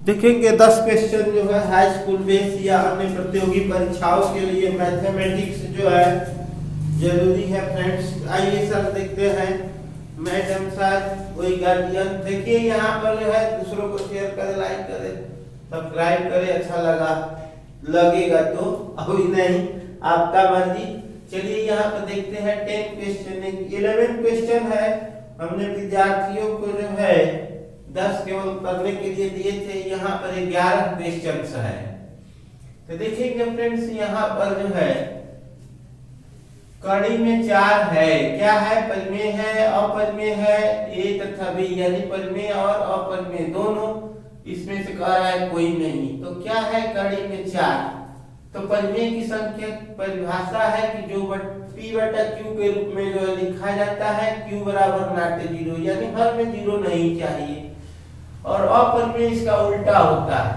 देखेंगे 10 क्वेश्चन जो है हाई स्कूल बेस या अन्य प्रतियोगी परीक्षाओं के लिए मैथमेटिक्स जो है जरूरी है फ्रेंड्स। आइए सर देखते हैं। मैडम सर कोई गार्जियन देखिए यहाँ पर जो है दूसरों को शेयर करे, लाइक करे, सब्सक्राइब करे, अच्छा लगेगा तो, अभी नहीं आपका मर्जी। चलिए यहाँ पर देखते हैं 10 क्वेश्चन। 11 क्वेश्चन है, हमने विद्यार्थियों को जो है 10 केवल करने के लिए दिए थे, यहाँ पर 11 क्वेश्चन है। तो देखेंगे फ्रेंड्स यहाँ पर जो है कड़ी में 4 है, क्या है, परिमेय है, अपरिमेय है, ए तथा बी, यानी परिमेय और अपरिमेय दोनों, इसमें से कह रहा है कोई नहीं। तो क्या है कड़ी में 4? तो परिमेय की संख्या परिभाषा है कि जो P बटा Q के रूप में जो है लिखा जाता है, Q बराबर नॉट 0, यानी हर में 0 नहीं चाहिए। और अपरिमेय इसका उल्टा होता है।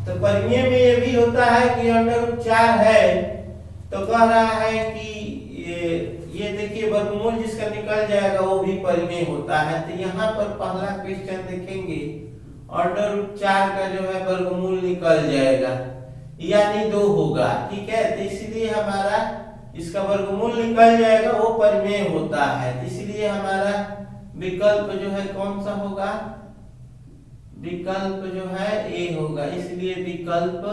तो परिमेय में ये भी होता है कि √4 है, तो कह रहा है कि ये देखिए वर्गमूल जिसका निकल जाएगा वो भी परिमेय होता है। तो यहाँ पर पहला क्वेश्चन देखेंगे, √4 का जो है वर्गमूल निकल जाएगा, यानी 2 होगा, ठीक है। तो इसलिए हमारा इसका वर्गमूल निकल जाएगा, वो परिमेय होता है। इसलिए हमारा विकल्प जो है कौन सा होगा? विकल्प जो है ए होगा। इसलिए विकल्प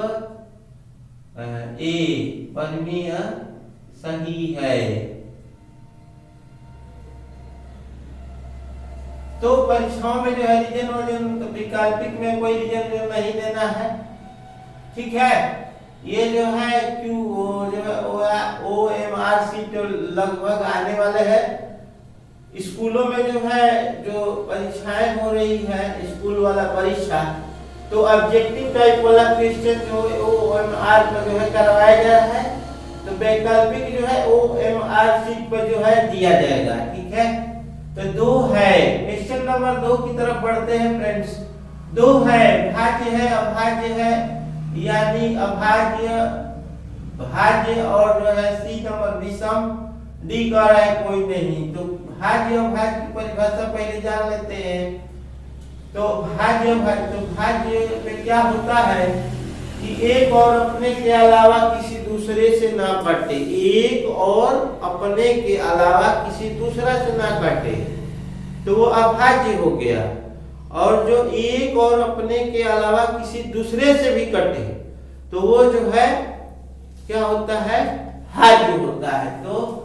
ए परिमेय सही है। तो परीक्षाओं में जो है रीजन और वैकल्पिक में कोई रीजन नहीं देना है, ठीक है। ये जो है Q जो है OMR सीट लगभग आने वाले हैं। स्कूलों में जो है जो परीक्षाएं हो रही है, स्कूल वाला परीक्षा, तो ऑब्जेक्टिव टाइप वाला क्वेश्चन जो OMR पर जो है करवाया गया है, तो वैकल्पिक जो है OMR सीट पर जो है दिया जाएगा, ठीक है। तो 2 है, क्वेश्चन नंबर 2 की तरफ बढ़ते हैं फ्रेंड्स। 2 है, भाज्य है, अभाज्य है, यानी अभाज्य, भाज्य और जो है सी नंबर विषम, डी कह रहा है कोई नहीं। तो भाज्य अभाज्य की परिभाषा पहले जान लेते हैं। तो भाज्य में क्या होता है कि एक और अपने के अलावा किसी दूसरे से ना कटे, एक और अपने के अलावा किसी दूसरा से ना कटे, तो वो अभाज्य हो गया। और जो एक और अपने के अलावा किसी दूसरे से भी कटे, तो वो जो है क्या होता है? भाज्य होता है। तो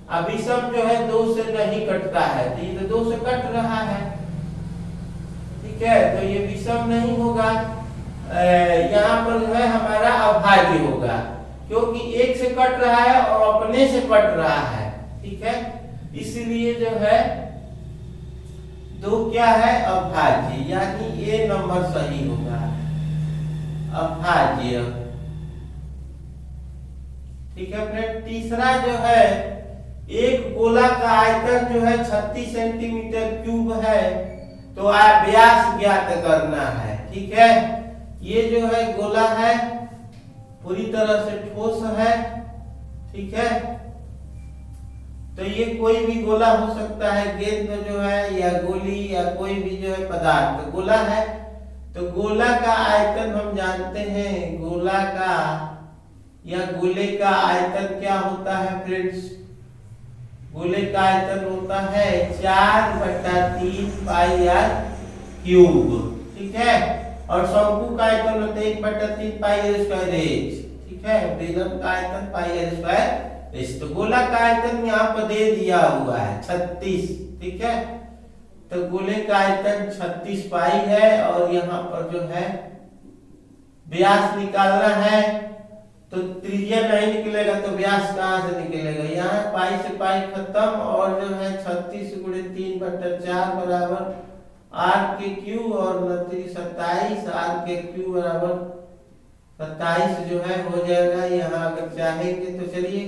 अभिसम जो है 2 से नहीं कटता है, तो ये तो 2 से कट रहा है, ठीक है। तो ये विषम नहीं होगा, यहाँ पर जो है हमारा अभाज्य होगा, क्योंकि एक से कट रहा है और अपने से कट रहा है, ठीक है। इसलिए जो है 2 क्या है? अभाज्य, यानी ए नंबर सही होगा, अभाज्य, ठीक है फ्रेंड। तीसरा जो है एक गोला का आयतन जो है 36 सेंटीमीटर क्यूब है, तो व्यास ज्ञात करना है, ठीक है। ये जो है गोला है, पूरी तरह से ठोस है, ठीक है। तो ये कोई भी गोला हो सकता है, गेंद जो है या गोली या कोई भी जो है पदार्थ, तो गोला है। तो गोला का आयतन हम जानते हैं, गोला का या गोले का आयतन क्या होता है फ्रेंड्स? गोले का आयतन होता है 4/3 पाई आर क्यूब, ठीक है। और शंकु का आयतन होता है 1/3 पाई आर स्क्वायर एच, ठीक है। बेलन का आयतन पाई आर स्क्वायर एच। तो गोला का आयतन यहाँ पर दे दिया हुआ है 36, ठीक है। तो गोले का आयतन 36 पाई है, और यहाँ पर जो है व्यास निकालना है, तो त्रिज्या नहीं निकलेगा तो व्यास कहाँ से निकलेगा? यहाँ पाई से पाई खत्म, और जो है 36 × 3/4 बराबर r के क्यू, और 27 r के क्यू बराबर 27 जो है हो जाएगा। यहाँ अगर चाहेंगे तो चलिए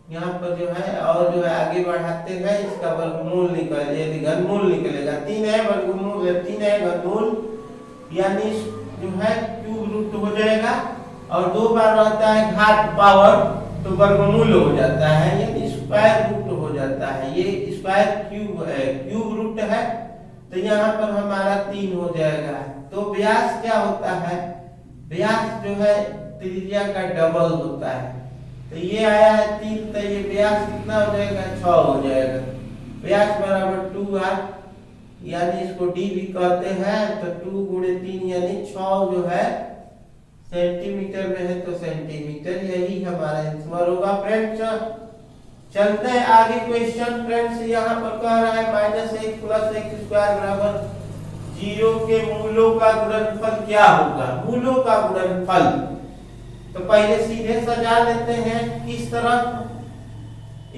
यहाँ पर जो है और जो है आगे बढ़ाते गए, इसका वर्गमूल निकल जाएगा, घनमूल निकलेगा। 3 है वर्गमूल, 3 है घनमूल, यानी जो है क्यूब रूट हो जाएगा, और 2 बार रहता है घात पावर, तो वर्गमूल हो जाता है, यानी स्क्वायर रूट हो जाता है। ये स्क्वायर क्यूब है, क्यूब रूट है, तो यहाँ पर हमारा 3 हो जाएगा। तो व्यास क्या होता है, व्यास जो है त्रिज्या का डबल होता है। तो ये आया है 3, तो ये व्यास कितना हो जाएगा, 6 हो जाएगा। व्यास बराबर 2r, यानी इसको d भी कहते हैं, तो 2 गुणे 3 यानी 6 जो है सेंटीमीटर में है, तो सेंटीमीटर, यही हमारा आंसर होगा फ्रेंड्स। चलते हैं आगे क्वेश्चन फ्रेंड्स। यहाँ पर कह रहा है -x + x² बराबर 0 के मूलों का गुणनफल क्या होगा। मूलों का गुणनफल तो पहले सीधे सजा लेते हैं, किस तरह,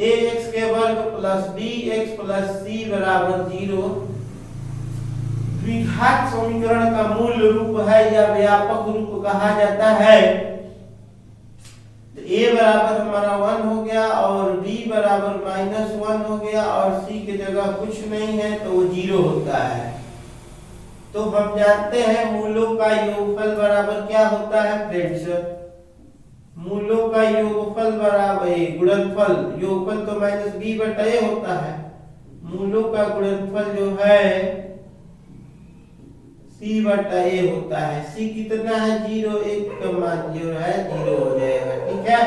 ax के वर्ग प्लस bx प्लस c बराबर 0 द्विघात समीकरण का मूल रूप है या व्यापक रूप कहा जाता है। तो a बराबर हमारा 1 हो गया और b बराबर -1 हो गया और c की जगह कुछ नहीं है तो वो 0 होता है। तो हम जानते हैं मूलों का योगफल बराबर क्या होता है फ्रेंड्स, मूलों का योगफल बराबर गुणनफल, योगफल तो -b/a होता है, मूलों का गुणनफल जो है c/a होता है। c कितना है, 0, 1 का मान जो है 0 हो जाएगा, ठीक है।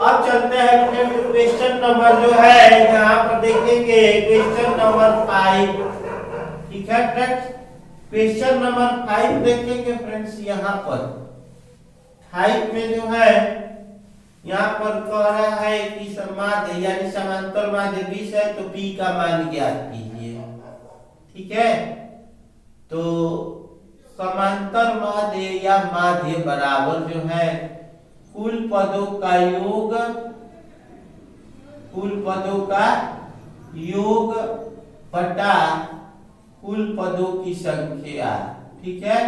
अब चलते हैं फ्रेंड्स क्वेश्चन नंबर जो है यहाँ पर देखेंगे, क्वेश्चन नंबर 5, ठीक है फ्रेंड्स। क्वेश्चन नंबर 5 देखेंगे फ्रेंड्स। यहाँ पर 5 में जो है यहाँ पर कह रहा है कि समाध्य यानी समांतर माध्य 20 है, तो p का मान ज्ञात कीजिए, ठीक है। तो समांतर माध्य या माध्य बराबर जो है कुल पदों का योग, कुल पदों का योग बटा कुल पदों की संख्या, ठीक है,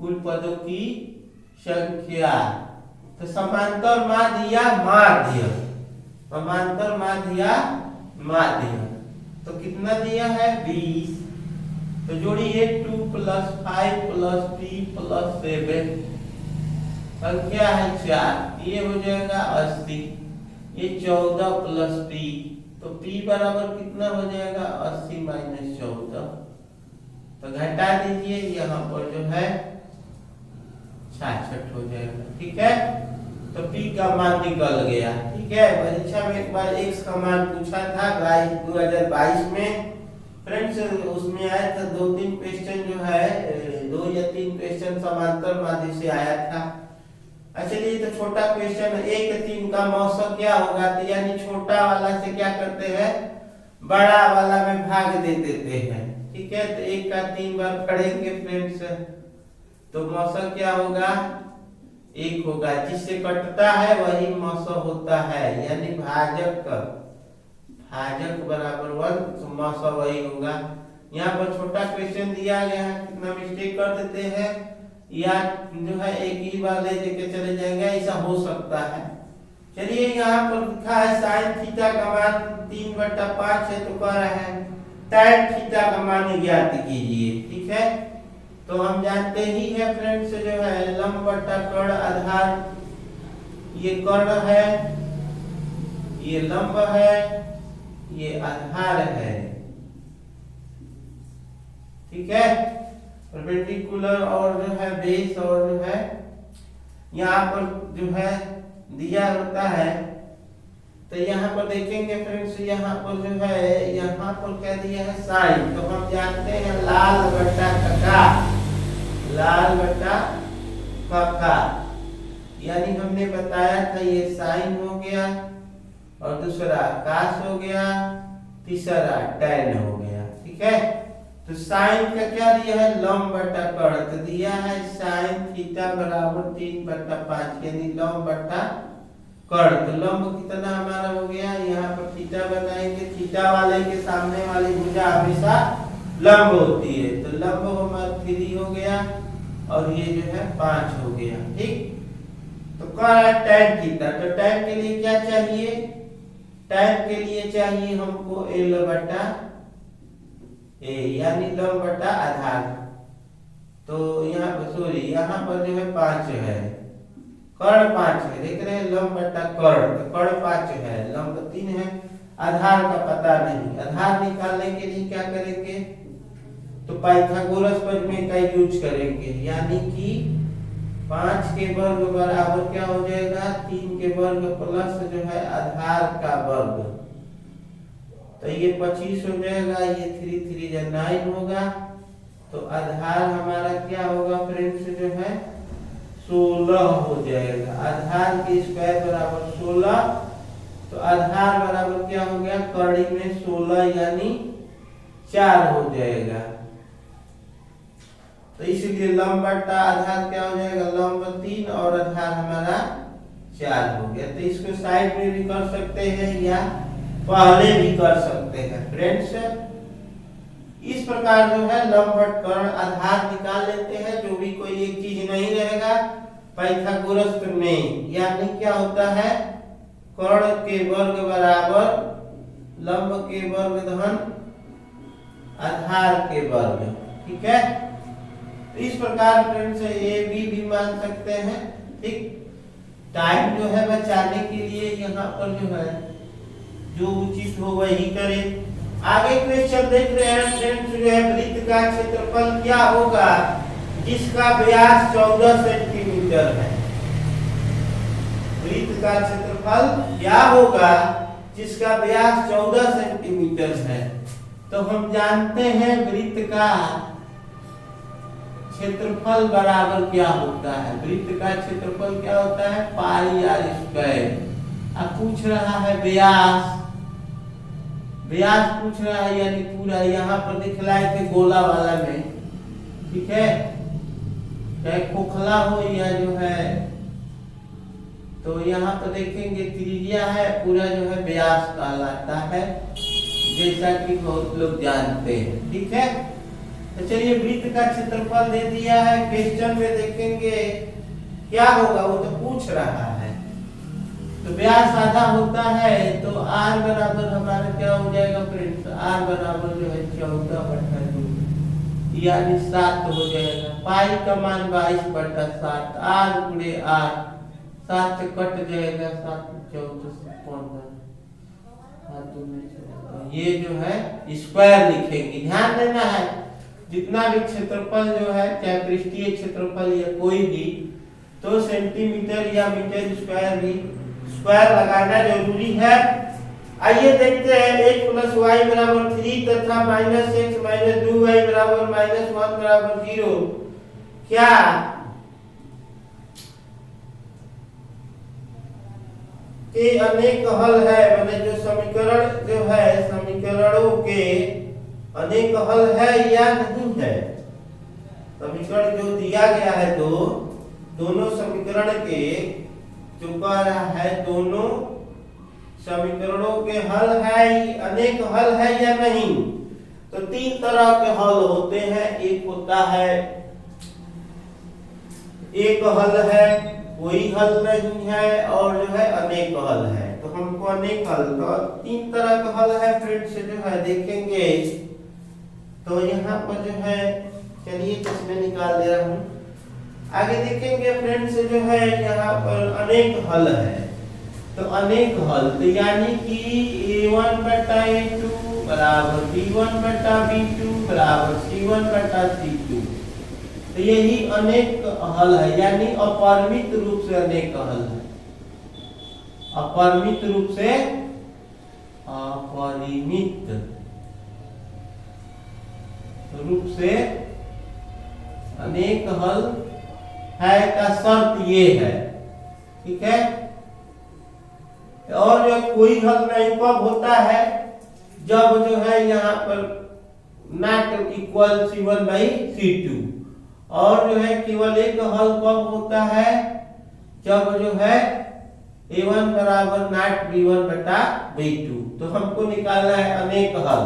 कुल पदों की संख्या। तो समांतर माध्य या माध्य, समांतर माध्य या माध्य, तो कितना दिया है 20, तो जोड़िए 2 + 5 + 3 + 7, संख्या है 4, ये हो जाएगा 80, ये 14 + p, तो p बराबर कितना हो जाएगा 80 - 14, तो घटा दीजिए, यहाँ पर जो है 66 हो जाएगा, ठीक है। तो p का मान निकल गया, ठीक है। परीक्षा में एक बार x का मान पूछा था 2022 में फ्रेंड्स, उसमें आया था 2-3 क्वेश्चन जो है, 2 या 3 क्वेश्चन समांतर माध्य से आया था। अच्छा ये तो छोटा क्वेश्चन, 1/3 का मौसम क्या होगा, तो यानी छोटा वाला से क्या करते हैं, बड़ा वाला में भाग दे देते हैं, ठीक है। तो 1 का 3 बार पढ़ेंगे फ्रेंड्स, तो मौसम क्या होगा 1 होगा, जिससे कटता है वही मौसम होता है, यानी भाजक, भाजक बराबर 1, तो मौसम वही होगा। यहाँ पर छोटा क्वेश्चन दिया गया है, कितना मिस्टेक कर देते हैं, या जो है एक ही बार ले लेके चले जाएंगे, ऐसा हो सकता है। चलिए यहाँ पर लिखा है sin थीटा का मान 3/5 है, तो कह रहा है tan थीटा का मान ज्ञात कीजिए, ठीक है। तो हम जानते ही है फ्रेंड्स जो है लंब बटा कर्ण आधार, ये कर्ण है, ये लंब है, ये आधार है, ठीक है। परपेंडिकुलर और जो है बेस और जो है यहाँ पर जो है दिया होता है। तो यहाँ पर देखेंगे फ्रेंड्स, यहाँ पर जो है यहाँ पर क्या दिया है साइन, तो हम जानते हैं लाल बटा कका, लाल बटा कका, यानी हमने बताया था ये साइन हो गया और दूसरा कास हो गया, तीसरा टैन हो गया, ठीक है। तो साइन का क्या दिया है लंब बटा कर्ण, तो दिया है साइन थीटा बराबर 3/5 यानी लंब बटा कर्ण। तो लंब कितना हमारा हो गया, यहाँ पर थीटा बनाएंगे, थीटा वाले के सामने वाली भुजा हमेशा लंब होती है, तो लंब हमारा 3 हो गया और ये जो है 5 हो गया, ठीक। तो कह रहा है tan थीटा, तो tan के लिए क्या चाहिए, tan के लिए चाहिए हमको l बटा a, यानी लंब बटा आधार। तो यहाँ पर सॉरी, यहाँ पर जो है 5 है, कर्ण 5 है, देख रहे हैं लंब बटा कर्ण, तो कर्ण 5 है, लंब 3 है, आधार का पता नहीं। आधार निकालने के लिए क्या करेंगे, तो तो पाइथागोरस प्रमेय का यूज करेंगे, यानी कि 5 के वर्ग बराबर क्या हो जाएगा, 3 के वर्ग प्लस जो है आधार का वर्ग, तो ये 25 हो जाएगा, ये 3 3 9 होगा, तो आधार हमारा क्या होगा फ्रेंड्स जो है 16 हो जाएगा। आधार के स्क्वायर बराबर 16, तो आधार बराबर क्या हो गया, कड़ी में 16 यानी 4 हो जाएगा। तो इसलिए लंब बटा आधार क्या हो जाएगा, लंब 3 और आधार हमारा 4 हो गया। तो इसको साइड में भी कर सकते हैं या पहले भी कर सकते हैं फ्रेंड्स। इस प्रकार जो है लंबवत कर्ण आधार निकाल लेते हैं, जो भी कोई एक चीज नहीं रहेगा पाइथागोरस प्रमेय, यानी क्या होता है, कर्ण के वर्ग बराबर लंब के वर्ग धन आधार के वर्ग, ठीक है। तो इस प्रकार फ्रेंड्स ए भी मान सकते हैं, ठीक। टाइम जो है बचाने के लिए यहाँ पर जो है जो उचित हो वही करें। आगे क्वेश्चन देख रहे हैं फ्रेंड्स, जो है वृत्त का क्षेत्रफल क्या होगा जिसका व्यास 14 सेंटीमीटर है। वृत्त का क्षेत्रफल क्या होगा जिसका व्यास 14 सेंटीमीटर है। तो हम जानते हैं वृत्त का क्षेत्रफल बराबर क्या होता है, वृत्त का क्षेत्रफल क्या होता है पाई आर स्क्वायर। अब पूछ रहा है व्यास, व्यास पूछ रहा है, यानी पूरा यहाँ पर दिखलाए थे गोला वाला में, ठीक है, चाहे खोखला हो या जो है, तो यहाँ पर देखेंगे त्रिज्या है, पूरा जो है व्यास कहलाता है, जैसा कि बहुत लोग जानते हैं, ठीक है। तो चलिए वृत्त का क्षेत्रफल दे दिया है, क्वेश्चन में देखेंगे क्या होगा, वो तो पूछ रहा है। तो व्यास आधा होता है, तो r बराबर हमारा क्या हो जाएगा फ्रेंड्स, r बराबर जो है 14/2 यानी 7 हो जाएगा। पाई का मान 22/7, r गुणे r, 7 से कट जाएगा, 7 14 से 15, ये जो है स्क्वायर लिखेंगे। ध्यान देना है जितना भी क्षेत्रफल जो है, चाहे पृष्ठीय क्षेत्रफल या कोई भी, तो सेंटीमीटर या मीटर स्क्वायर भी स्क्वायर लगाना जरूरी है। आइए देखते हैं x + y = 3 तथा -x - 2y = -1 = 0 क्या के अनेक हल है, माने जो समीकरण जो है समीकरणों के अनेक हल है या नहीं है। समीकरण जो दिया गया है, दोनों समीकरण के जो कह रहा है दोनों समीकरणों के हल है, अनेक हल है या नहीं। तो 3 तरह के हल होते हैं, एक होता है एक हल है, कोई हल नहीं है, और जो है अनेक हल है। तो हमको अनेक हल, तो 3 तरह का हल है फ्रेंड्स जो है देखेंगे। तो यहाँ पर जो है, चलिए इसमें निकाल दे रहा हूँ, आगे देखेंगे फ्रेंड्स जो है यहाँ पर अनेक हल है। तो अनेक हल, तो यानी कि a1/a2 बराबर b1/b2 बराबर c1/c2, तो यही अनेक हल है, यानी अपरिमित रूप से अनेक हल है। अपरिमित रूप से अनेक हल है का शर्त ये है, ठीक है। और जो कोई हल नहीं कब होता है, जब जो है यहाँ पर नॉट इक्वल c1/c2, और जो है केवल एक हल कब होता है, जब जो है a1 बराबर नॉट b1/b2। तो हमको निकालना है अनेक हल।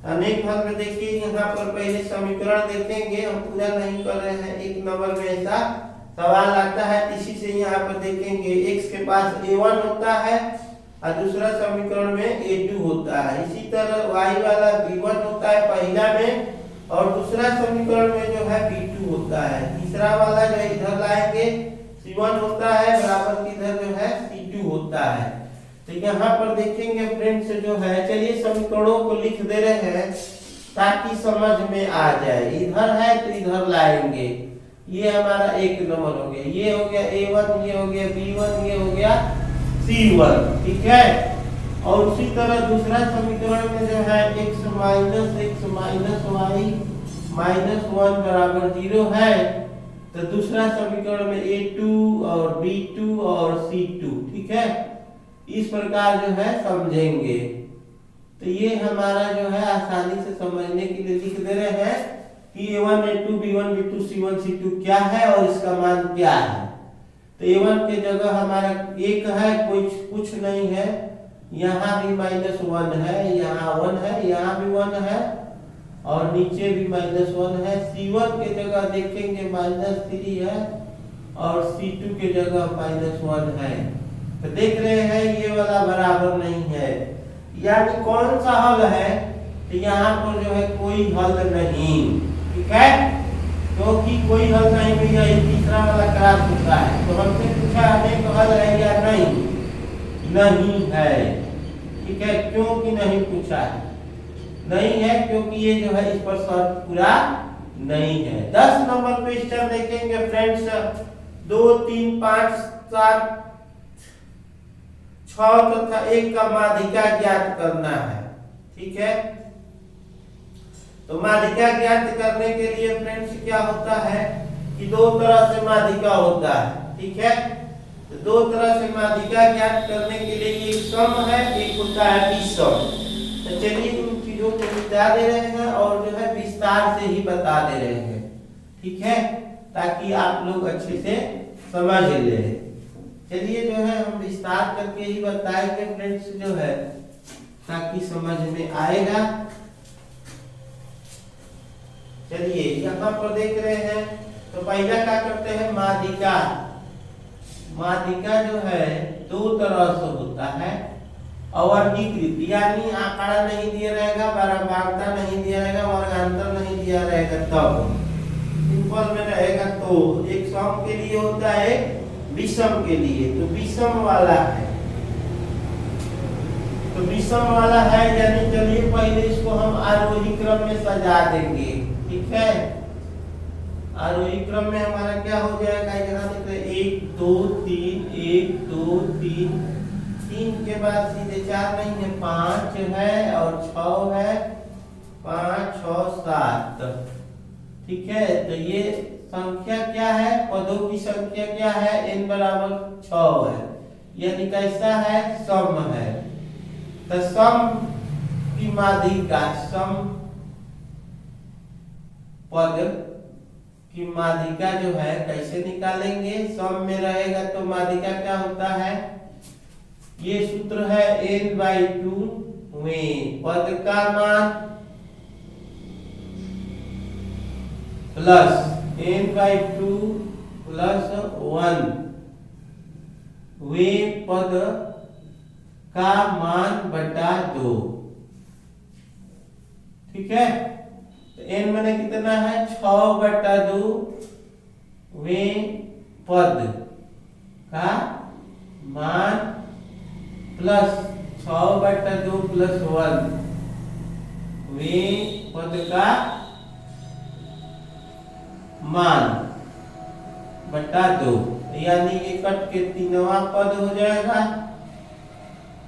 अनेक हल में देखिए यहाँ पर पहले समीकरण देखेंगे, हम पूरा नहीं कर रहे हैं, 1 नंबर में ऐसा सवाल आता है, इसी से यहाँ पर देखेंगे x के पास a1 होता है और दूसरा समीकरण में a2 होता है। इसी तरह y वाला b1 होता है पहला में, और दूसरा समीकरण में जो है b2 होता है। तीसरा वाला जो इधर लाएंगे c1 होता है, बराबर की इधर जो है c2 होता है। तो यहाँ पर देखेंगे फ्रेंड्स जो है, चलिए समीकरणों को लिख दे रहे हैं। ताकि समझ में आ जाए। इधर है तो इधर लाएंगे। ये हमारा 1 नंबर हो गया, ये हो गया A1, ये हो गया B1, ये हो गया C1, ठीक है। और उसी तरह दूसरा समीकरण में जो है x माइनस y माइनस 1 बराबर 0 है, तो दूसरा समीकरण में A2 और B2 और C2, ठीक है। इस प्रकार जो है समझेंगे। तो ये हमारा जो है आसानी से समझने के लिए लिख दे रहे हैं कि A1 A2 B1 B2 C1 C2 क्या है और इसका मान क्या है। तो A1 के जगह हमारा 1 है, कुछ नहीं है, यहाँ भी -1 है, यहाँ 1 है, यहाँ भी 1 है और नीचे भी -1 है। C1 के जगह देखेंगे -3 है और C2 के जगह -1 है। तो देख रहे हैं ये वाला बराबर नहीं है, यानी कौन सा हल है। तो यहाँ पर जो है कोई हल नहीं, ठीक है, क्योंकि कोई हल नहीं मिला। ये तीसरा वाला क्रॉस होता है। तो हमसे पूछा हमें तो हल है या नहीं है, ठीक है। क्योंकि नहीं पूछा है, नहीं है क्योंकि ये जो है इस पर शर्त पूरा नहीं है। 10 नंबर क्वेश्चन देखेंगे फ्रेंड्स। 2 3 5 7 6 तथा 1 का माध्यिका ज्ञात करना है, ठीक है। तो माध्यिका ज्ञात करने के लिए फ्रेंड्स क्या होता है कि 2 तरह से माध्यिका होता है, ठीक है। तो 2 तरह से माध्यिका ज्ञात करने के लिए एक सम है, एक होता है विषम। तो चलिए इन चीजों को बता दे रहे हैं और जो है विस्तार से ही बता दे रहे हैं, ठीक है, ताकि आप लोग अच्छे से समझ ले। चलिए जो है हम विस्तार करके ही बताएंगे फ्रेंड्स, जो है ताकि समझ में आएगा। चलिए यहाँ पर देख रहे हैं, तो पहला क्या करते हैं, माध्यिका। माध्यिका जो है 2 तरह से होता है। अवर्गीकृत, यानी आंकड़ा नहीं दिया रहेगा, बारंबारता नहीं दिया रहेगा, वर्गांतर नहीं दिया रहेगा, तब सिंपल में रहेगा। तो एक सम के लिए होता है, विषम के लिए। तो विषम वाला है, तो विषम वाला है, यानी चलिए पहले इसको हम आरोही क्रम में सजा देंगे, ठीक है। आरोही क्रम में हमारा क्या हो जाएगा, यहाँ देख रहे 1 2 3 1 2 3 3 के बाद सीधे 4 नहीं है, 5 है और 6 है, 5 6 7, ठीक है। तो ये संख्या क्या है, पदों की संख्या क्या है, n बराबर 6 है, यानी कैसा है, सम है। तो सम की माध्यिका, सम पद की माध्यिका जो है कैसे निकालेंगे, सम में रहेगा तो माध्यिका क्या होता है, ये सूत्र है n/2 में पद का मान प्लस n/2 प्लस 1 वे पद का मान बटा 2, ठीक है। तो n माने कितना है, 6/2 वे पद का मान प्लस 6/2 प्लस 1 वे पद का मान बटा 2, यानी ये कट के 3वां पद हो जाएगा,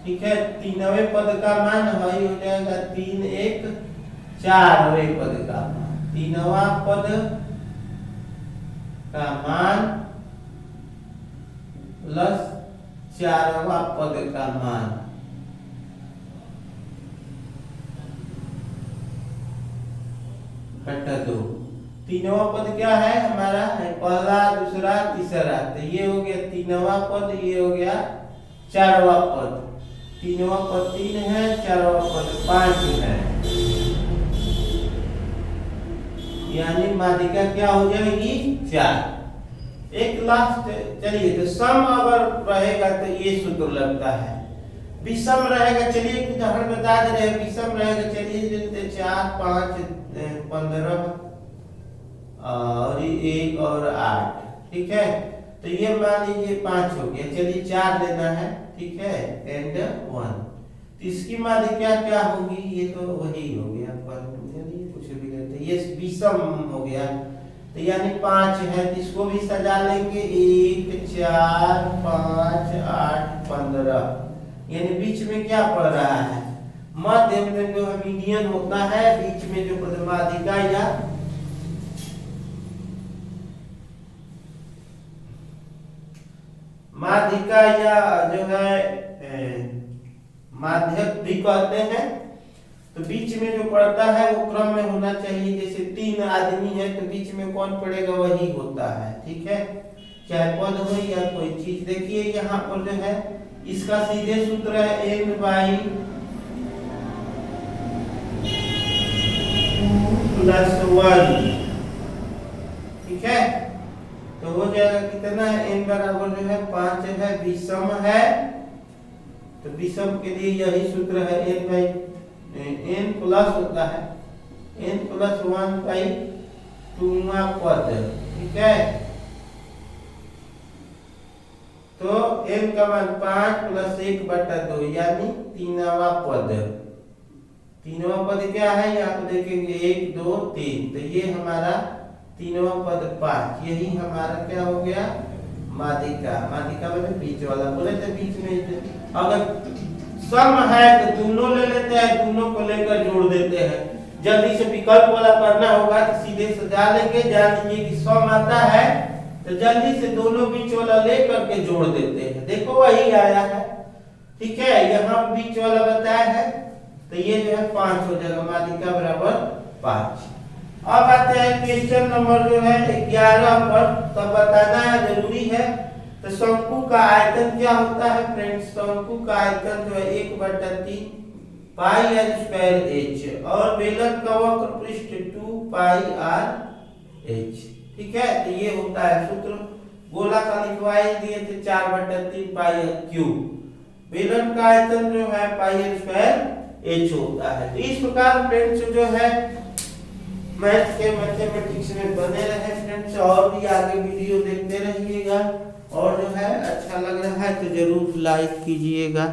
ठीक है। 3वें पद का मान वही हो जाएगा 3 1 4वें पद का मान, 3वां पद का मान प्लस 4वां पद का मान बटा 2। 3वां पद क्या है हमारा, है पहला दूसरा तीसरा। तो ये हो गया 3वां पद, ये हो गया 4वां पद। 3वां पद 3 है, 4वां पद 5 है, यानी माध्यिका क्या हो जाएगी, 4। एक लास्ट, चलिए तो सम अगर रहेगा तो ये सूत्र लगता है, विषम रहेगा। चलिए एक उदाहरण बता दे रहे हैं, विषम रहेगा। चलिए 4 5 15 और 1 और 8, ठीक है। तो ये मान लीजिए 5 हो गया, चलिए 4 लेना है, ठीक है, एंड 1। तो इसकी माध्यिका क्या होगी, ये तो वही हो गया, चलिए ये विषम हो गया, तो यानी 5 है, तो इसको भी सजा लेंगे 1 4 5 8 15, यानी बीच में क्या पड़ रहा है, मध्य में जो मीडियन होता है, बीच में जो माध्यिका या माध्यिका या जो है माध्यक भी कहते हैं, तो बीच में जो पड़ता है वो क्रम में होना चाहिए। जैसे 3 आदमी है तो बीच में कौन पड़ेगा, वही होता है, ठीक है, चाहे पद हो या कोई चीज। देखिए यहाँ पर जो है इसका सीधे सूत्र है n बाई 2+1, ठीक है, तो हो जाएगा कितना है, n बराबर जो है 5 है, विषम है, तो विषम के लिए यही सूत्र है, n बाई n प्लस होता है n+1/2वां पद, ठीक है, तो n का मान 5 + 1/2 यानी 3वां पद। 3वां पद क्या है, यहाँ पे देखेंगे 1 2 3, तो ये हमारा 3वां पद 5, यही हमारा क्या हो गया, माध्यिका। माध्यिका मतलब बीच वाला, बोले तो बीच में अगर सम है तो दोनों ले लेते हैं, दोनों को लेकर जोड़ देते हैं। जल्दी से विकल्प वाला पढ़ना होगा तो सीधे सजा लेंगे, जान लीजिए कि सम आता है तो जल्दी से दोनों बीच वाला लेकर के जोड़ देते हैं, देखो वही आया है, ठीक है, यहाँ बीच वाला बताया है, तो ये जो है 5 हो जाएगा, माध्यिका बराबर 5। अब आते हैं क्वेश्चन नंबर जो है 11 पर, तब बताना जरूरी है। तो शंकु का आयतन क्या होता है फ्रेंड्स, शंकु का आयतन जो है 1/3 पाई r स्क्वायर h, और बेलन का वक्र पृष्ठ 2 पाई r h, ठीक है, तो ये होता है सूत्र। गोला का लिखवाई दिए थे 4/3 पाई r क्यूब, बेलन का आयतन जो है पाई r स्क्वायर h होता है। तो इस प्रकार फ्रेंड्स जो है मैथ के मैथमेटिक्स में बने रहे फ्रेंड्स, और भी आगे वीडियो देखते रहिएगा, और जो है अच्छा लग रहा है तो जरूर लाइक कीजिएगा।